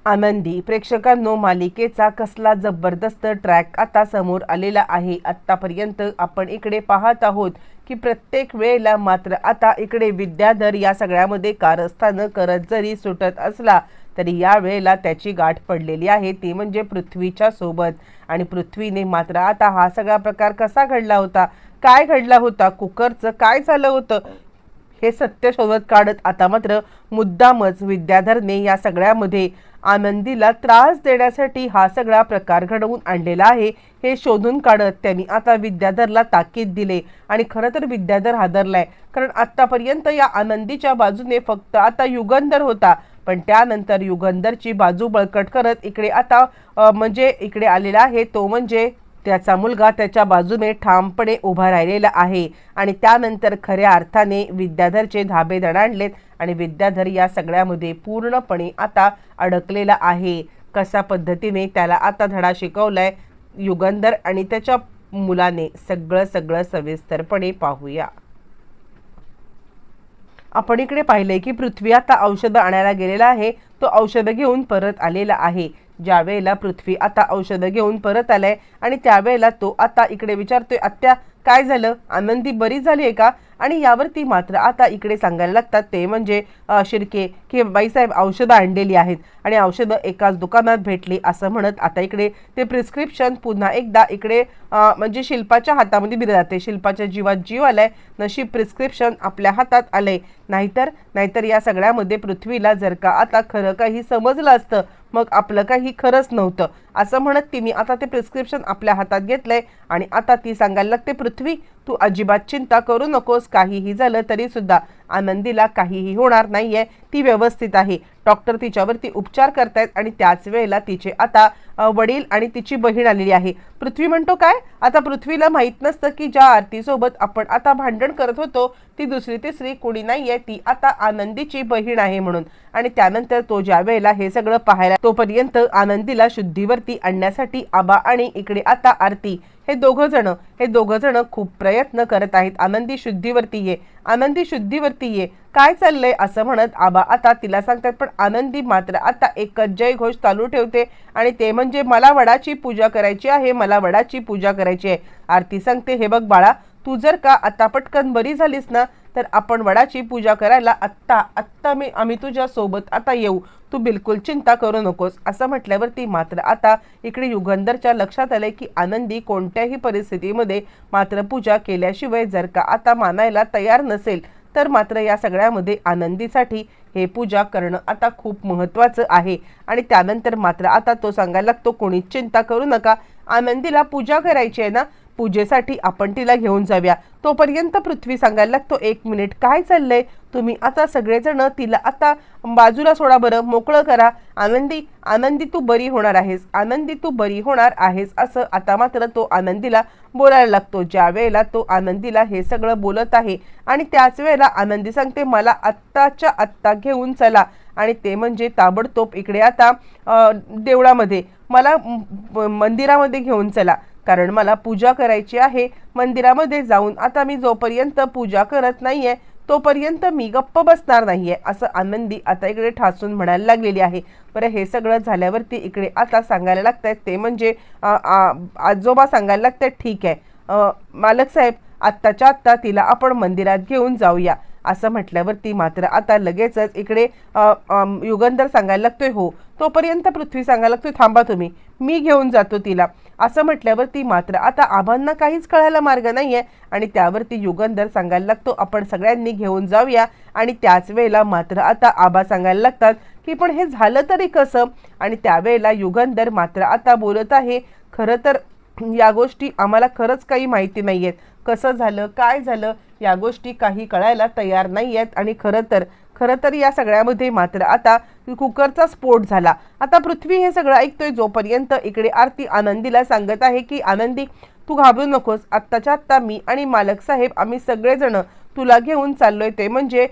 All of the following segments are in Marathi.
आनंदी प्रेक्षकांनो, मालिकेचा कसला जबरदस्त ट्रॅक आता समोर आलेला आहे। आतापर्यंत आपण इकडे पाहत आहोत की प्रत्येक वेळेला मात्र आता इकडे विद्याधर या सगळ्यामध्ये कारस्थान करत जरी सुटत असला तरी या वेळेला त्याची गाठ पडलेली आहे, ती म्हणजे पृथ्वीच्या सोबत। आणि पृथ्वीने मात्र आता हा सगळा प्रकार कसा घडला होता, काय घडला होता, कुकरचं काय झालं होतं हे सत्य शोधत काढत आता मात्र मुद्दामच विद्याधरने या सगळ्यामध्ये आनंदीला त्रास देण्यासाठी हा सगळा प्रकार घडवून आणलेला आहे हे शोधून काढत त्यांनी आता विद्याधरला ताकीद दिले। आणि खरं तर विद्याधर हादरलाय, कारण आतापर्यंत या आनंदीच्या बाजूने फक्त आता युगंधर होता, पण त्यानंतर युगंधरची बाजू बळकट करत इकडे आता म्हणजे इकडे आलेला आहे तो म्हणजे त्याचा मुलगा त्याच्या बाजूने ठामपणे उभा राहिलेला आहे। आणि त्यानंतर खऱ्या अर्थाने विद्याधरचे धाबे दणाणलेत आणि विद्याधर या सगळ्यामध्ये पूर्णपणे आता अडकलेला आहे। कशा पद्धतीने त्याला आता धडा शिकवलाय युगंधर आणि त्याच्या मुलाने सगळं सविस्तरपणे पाहूया। आपण इकडे पाहिले की पृथ्वी आता औषध आणायला गेलेला आहे, तो औषध घेऊन परत आलेला आहे। ज्या वेळेला पृथ्वी आता औषध घेऊन परत आलाय आणि त्यावेळेला तो आता इकडे विचारतोय, आत्या काय झालं, आनंदी बरी झाली आहे का? आणि यावरती मात्र आता इकडे सांगायला लागतात ते म्हणजे शिर्के की बाईसाहेब औषधं आणलेली आहेत आणि औषधं एकाच दुकानात भेटली असं म्हणत आता इकडे ते प्रिस्क्रिप्शन पुन्हा एकदा इकडे म्हणजे शिल्पाच्या हातामध्ये दिलं जाते। शिल्पाच्या जीवात जीव आलाय, नशीब प्रिस्क्रिप्शन आपल्या हातात आलंय, नाहीतर या सगळ्यामध्ये पृथ्वीला जर का आता खरं काही समजलं असतं मग आपलं काही खरंच नव्हतं असं म्हणत तिने आता ते प्रिस्क्रिप्शन आपल्या हातात घेतलंय। आणि आता ती सांगायला लागते, पृथ्वी तू अजिबात चिंता करू नकोस, काहीही झालं तरी सुद्धा आनंदीला काहीही होणार नाहीये, ती व्यवस्थित आहे, डॉक्टर तिच्यावरती उपचार करतायत। आणि त्याच वेळेला तिचे आता वडील आणि तिची बहीण आलेली आहे। पृथ्वी म्हणतो काय, आता पृथ्वीला माहित नसतं की ज्या आरतीसोबत आपण आता भांडण करत होतो ती दुसरी तिसरी कोणी नाहीये, ती आता आनंदीची बहीण आहे म्हणून। आणि त्यानंतर तो ज्या वेळेला हे सगळं पाहायला तोपर्यंत आनंदीला शुद्धीवरती आणण्यासाठी आबा आणि इकडे आता आरती हे दोघं जण खूप प्रयत्न करत आहेत। आनंदी शुद्धीवरती ये काय चाललंय असं म्हणत आबा आता तिला सांगतात, पण आनंदी मात्र आता एकच जय घोष चालू ठेवते आणि ते म्हणजे मला वडाची पूजा करायची आहे, मला वडाची पूजा करायची आहे। आरती सांगते, हे बघ बाळा, तू जर का आता पटकन बरी झालीस ना तर आपण वडाची पूजा करायला आत्ता आम्ही तुझ्या सोबत आता येऊ, तू बिलकुल चिंता करू नकोस असं म्हटल्यावरती मात्र आता इकडे युगंधरच्या लक्षात आलंय की आनंदी कोणत्याही परिस्थितीमध्ये मात्र पूजा केल्याशिवाय जर का आता मानायला तयार नसेल तर मात्र या सगळ्यामध्ये आनंदीसाठी हे पूजा करणं आता खूप महत्त्वाचं आहे। आणि त्यानंतर मात्र आता तो सांगायला लागतो, कोणीच चिंता करू नका, आनंदीला पूजा करायची आहे ना, पूजेसाठी आपण तिला घेऊन जाऊया। तोपर्यंत पृथ्वी सांगायला लागतो, एक मिनिट काय चाललंय, तुम्ही आता सगळेजण तिला आता बाजूला सोडा बरं, मोकळं करा, आनंदी तू बरी होणार आहेस असं आता मात्र तो आनंदीला बोलायला लागतो। ज्या वेळेला तो आनंदीला हे सगळं बोलत आहे आणि त्याच वेळेला आनंदी सांगते, मला आत्ताच्या आत्ता घेऊन चला, आणि ते म्हणजे ताबडतोब इकडे आता देवळामध्ये मला मंदिरामध्ये घेऊन चला, कारण मला पूजा करायची आहे। मंदिरामध्ये जाऊन आता मी जोपर्यंत पूजा करत नाहीये तोपर्यंत मी गप्प बसणार नाहीये असं आनंदी आता इकडे ठासून म्हणायला लागलेली आहे। बरं, हे सगळं झाल्यावरती इकडे आता सांगायला लागतायत ते म्हणजे आजोबा सांगायला लागतात, ठीक आहे मालक साहेब, आत्ताच्या आत्ता तिला आपण मंदिरात घेऊन जाऊया असं म्हटल्यावरती मात्र आता लगेचच इकडे युगंधर सांगायला लागतोय, हो। तोपर्यंत पृथ्वी सांगायला लागतोय, थांबा तुम्ही, मी घेऊन जातो तिला असं म्हटल्यावरती मात्र आता आबांना काहीच कळायला मार्ग नाहीये। आणि त्यावरती युगंधर सांगायला लागतो, आपण सगळ्यांनी घेऊन जाऊया। आणि त्याच वेळेला मात्र आता आबा सांगायला लागतात की पण हे झालं तरी कसं? आणि त्यावेळेला युगंधर मात्र आता बोलत आहे, खरं तर या गोष्टी आम्हाला खरंच काही माहिती नाहीयेत, कसं झालं काय झालं या गोष्टी काही कळायला तयार नाही आहेत। आणि खरं तर या सगळ्यामध्ये मात्र आता कुकरचा स्फोट झाला। आता पृथ्वी हे सगळं ऐकतोय, जोपर्यंत इकडे आरती आनंदीला सांगत आहे की आनंदी तू घाबरू नकोस, आत्ताच्या आत्ता मी आणि मालक साहेब आम्ही सगळेजण तुला घेऊन चाललोय, ते म्हणजे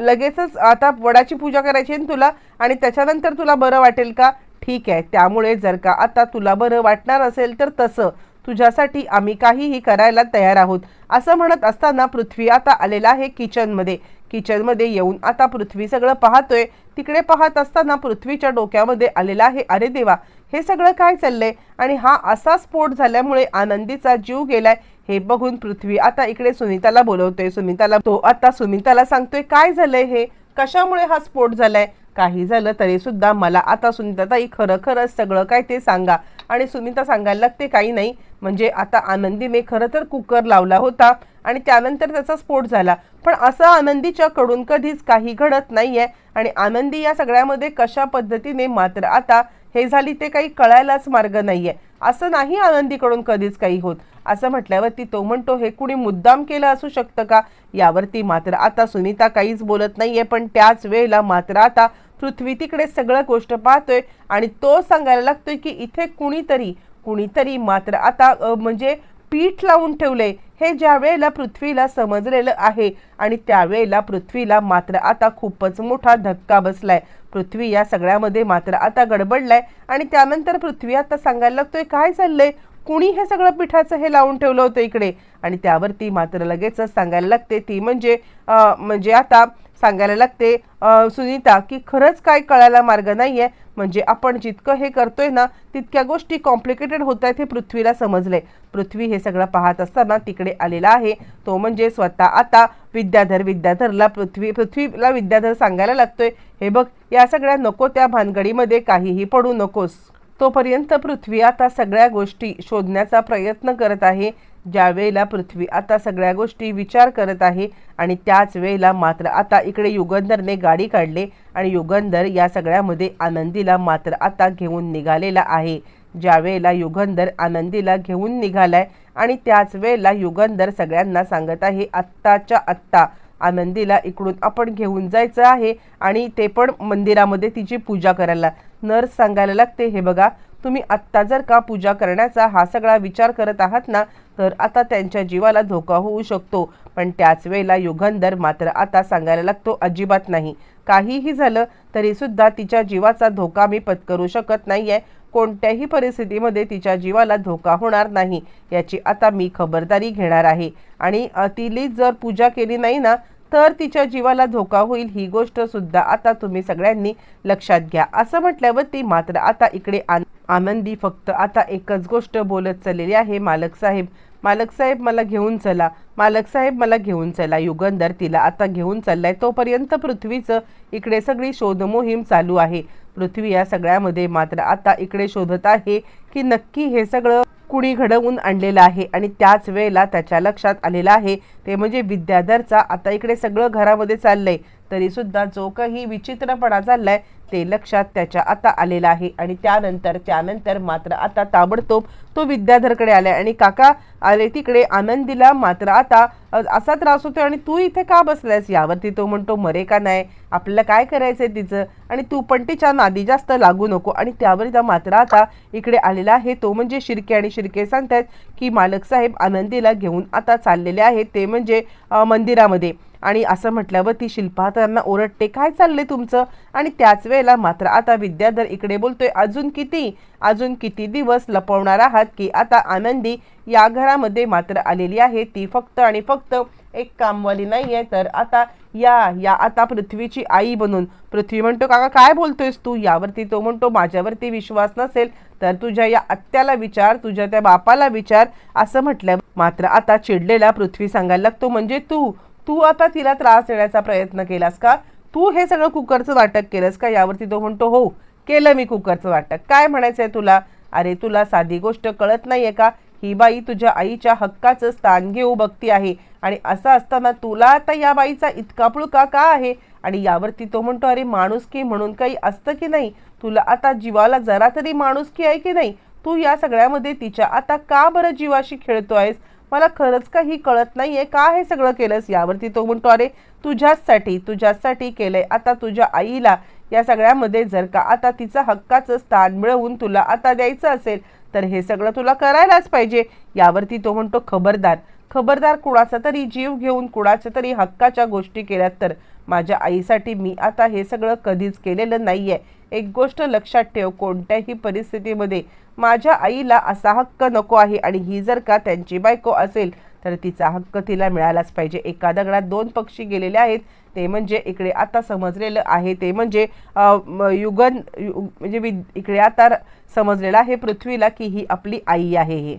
लगेचच आता वडाची पूजा करायची आहे तुला आणि त्याच्यानंतर तुला बरं वाटेल का? ठीक आहे, त्यामुळे जर का आता तुला बरं वाटणार असेल तर तसं तुझ्यासाठी आम्ही काहीही करायला तयार आहोत असं म्हणत असताना पृथ्वी आता आलेला आहे किचनमध्ये। किचनमध्ये येऊन आता पृथ्वी सगळं पाहतोय. तिकडे पाहत असताना पृथ्वीच्या डोक्यामध्ये आलेला आहे, अरे देवा, हे सगळं काय चाललंय आणि हा असा स्फोट झाल्यामुळे आनंदीचा जीव गेलाय. हे बघून पृथ्वी आता इकडे सुनीताला बोलवतोय. सुनीताला सांगतोय, काय झालंय, हे कशामुळे हा स्फोट झालाय. काही झालं तरी सुद्धा मला आता सुनीताताई खरंच सगळं काय ते सांगा. आणि सुनीता सांगायला लागते, काही नाही, म्हणजे आता आनंदीने खरं तर कुकर लावला होता आणि त्यानंतर त्याचा स्फोट झाला. पण असं आनंदीच्या कडून कधीच काही घडत नाहीये आणि आनंदी या सगळ्यामध्ये कशा पद्धतीने मात्र आता हे झाली ते काही कळायलाच मार्ग नाहीये. असं नाही आनंदीकडून कधीच काही होत. असं म्हटल्यावरती तो म्हणतो, हे कुणी मुद्दाम केलं असू शकतं का. यावरती मात्र आता सुनीता काहीच बोलत नाहीये. पण त्याच वेळेला मात्र आता पृथ्वी तिकडे सगळं गोष्ट पाहतोय आणि तो सांगायला लागतोय की इथे कुणीतरी मात्र आता म्हणजे पीठ लावून ठेवले. हे ज्या वेळेला पृथ्वीला समजलेलं आहे आणि त्यावेळेला पृथ्वीला मात्र आता खूपच मोठा धक्का बसलाय. पृथ्वी या सगळ्यामध्ये मात्र आता गडबडलाय आणि त्यानंतर पृथ्वी आता सांगायला लागतोय, काय चाललंय, कुणी हे सगळं पिठाचं हे लावून ठेवलं होतं इकडे. आणि त्यावरती मात्र लगेचच सांगायला लागते ती म्हणजे आता सांगायला लागते सुनीता की खरंच काय कळायला मार्ग नाहीये. म्हणजे आपण जितकं हे करतोय ना तितक्या गोष्टी कॉम्प्लिकेटेड होत आहेत हे पृथ्वीला समजले. पृथ्वी हे सगळं पाहत असताना तिकडे आलेला आहे तो म्हणजे स्वतः आता विद्याधरला पृथ्वीला विद्याधर सांगायला लागतोय, हे बघ, या सगळ्या नको त्या भानगडीमध्ये काहीही पडू नकोस. तोपर्यंत पृथ्वी आता सगळ्या गोष्टी शोधण्याचा प्रयत्न करत आहे. ज्या वेळेला पृथ्वी आता सगळ्या गोष्टी विचार करत आहे आणि त्याच वेळेला मात्र आता इकडे युगंधरने गाडी काढले आणि युगंधर या सगळ्यामध्ये आनंदीला मात्र आता घेऊन निघालेला आहे. ज्या वेळेला युगंधर आनंदीला घेऊन निघालाय आणि त्याच वेळेला युगंधर सगळ्यांना सांगत आहे, आत्ताच्या आत्ता आनंदीला इकडून आपण घेऊन जायचं आहे आणि ते पण मंदिरामध्ये तिची पूजा करायला. नर्स सांगायला लागते, हे बघा, तुम्ही आत्ता जर का पूजा करण्याचा हा सगळा विचार करत आहात ना तर आता त्यांच्या जीवाला धोका होऊ शकतो. पण त्याच वेळेला युगंधर मात्र आता सांगायला लागतो, अजिबात नाही, काहीही झालं तरी सुद्धा तिच्या जीवाचा धोका मी पत्करू शकत नाहीये. कोणत्याही परिस्थितीमध्ये तिच्या जीवाला धोका होणार नाही याची आता मी खबरदारी घेणार आहे आणि तिने जर पूजा केली नाही ना तर तिच्या जीवाला धोका होईल. ही गोष्ट सुद्धा आता तुम्ही सगळ्यांनी लक्षात घ्या. असं म्हटल्यावर ती मात्र आता इकडे आनंदी फक्त आता एकच गोष्ट बोलत चाललेली आहे, मालक साहेब मला घेऊन चला, मालक साहेब मला घेऊन चला. युगंधर तिला आता घेऊन चाललाय. तोपर्यंत पृथ्वीचं इकडे सगळी शोध मोहीम चालू आहे. पृथ्वी या सगळ्यामध्ये मात्र आता इकडे शोधत आहे की नक्की हे सगळं कुणी घडवून आणलेलं आहे आणि त्याच वेळेला त्याच्या लक्षात आलेलं आहे ते म्हणजे विद्याधरचा आता इकडे सगळं घरामध्ये चाललंय. तरी सुद्धा जो काही विचित्रपणा चाललाय ते लक्षात त्याच्या आता आलेला आहे आणि त्यानंतर मात्र आता ताबडतोब तो विद्याधरकडे आलाय आणि काका आले तिकडे. आनंदीला मात्र आता असा त्रास होतोय आणि तू इथे का बसलायस. यावरती तो म्हणतो, मरे का नाही, आपल्याला काय करायचंय तिचं आणि तू पण तिच्या नादी जास्त लागू नको. आणि त्यावर मात्र आता इकडे आलेला आहे तो म्हणजे शिर्के आणि शिर्के सांगतात की मालक साहेब आनंदीला घेऊन आता चाललेले आहेत ते म्हणजे मंदिरामध्ये. आणि असं म्हटल्यावर ती शिल्पा त्यांना ओरडते, काय चाललंय तुमचं. आणि त्याच वेळेला मात्र आता विद्याधर इकडे बोलतोय, अजून किती दिवस लपवणार आहात की आता आनंदी या घरामध्ये मात्र आलेली आहे. ती फक्त आणि फक्त एक कामवाली नाहीये तर आता या आता पृथ्वीची आई बनून. पृथ्वी म्हणतो, काका काय बोलतोयस तू. यावरती तो म्हणतो, माझ्यावरती विश्वास नसेल तर तुझ्या या आत्याला विचार, तुझ्या त्या बापाला विचार. असं म्हटलं मात्र आता चिडलेला पृथ्वी सांगायला लागतो, म्हणजे तू आता तिला त्रास देण्याचा प्रयत्न केलास का, तू हे सगळं कुकरचं नाटक केलंस का. यावरती तो म्हणतो, हो केलं मी कुकरचं नाटक, काय म्हणायचंय तुला. अरे तुला साधी गोष्ट कळत नाहीये का, ही बाई तुझ्या आईच्या हक्काचं स्थान घेऊ बघती आहे आणि असं असताना तुला आता या बाईचा इतका पुळका का आहे. आणि यावरती तो म्हणतो, अरे माणुसकी म्हणून काही असतं की नाही, तुला आता जीवाला जरा तरी माणुसकी आहे की नाही, तू या सगळ्यामध्ये तिच्या आता का बरं जीवाशी खेळतोयस, मला खरंच काही कळत नाहीये, का हे सगळं केलंस. यावरती तो म्हणतो, अरे तुझ्यासाठी केलंय. आता तुझ्या आईला या सगळ्यामध्ये जर का आता तिचं हक्काचं स्थान मिळवून तुला आता द्यायचं असेल तर हे सगळं तुला करायलाच पाहिजे. यावरती तो म्हणतो, खबरदार कुणाचा तरी जीव घेऊन कुणाच्या तरी हक्काच्या गोष्टी केल्यात तर माझ्या आईसाठी मी आता हे सगळं कधीच केलेलं नाहीये. एक गोष्ट लक्षात ठेव, कोणत्याही परिस्थितीमध्ये माझ्या आईला असा हक्क नको आहे आणि ही जर का त्यांची बायको असेल तर तिचा हक्क तिला मिळालाच पाहिजे. एका दगडात दोन पक्षी गेलेले आहेत. ते म्हणजे इकडे आता समजलेलं आहे ते म्हणजे म्हणजे इकडे आता समजलेलं आहे पृथ्वीला की ही आपली आई आहे. हे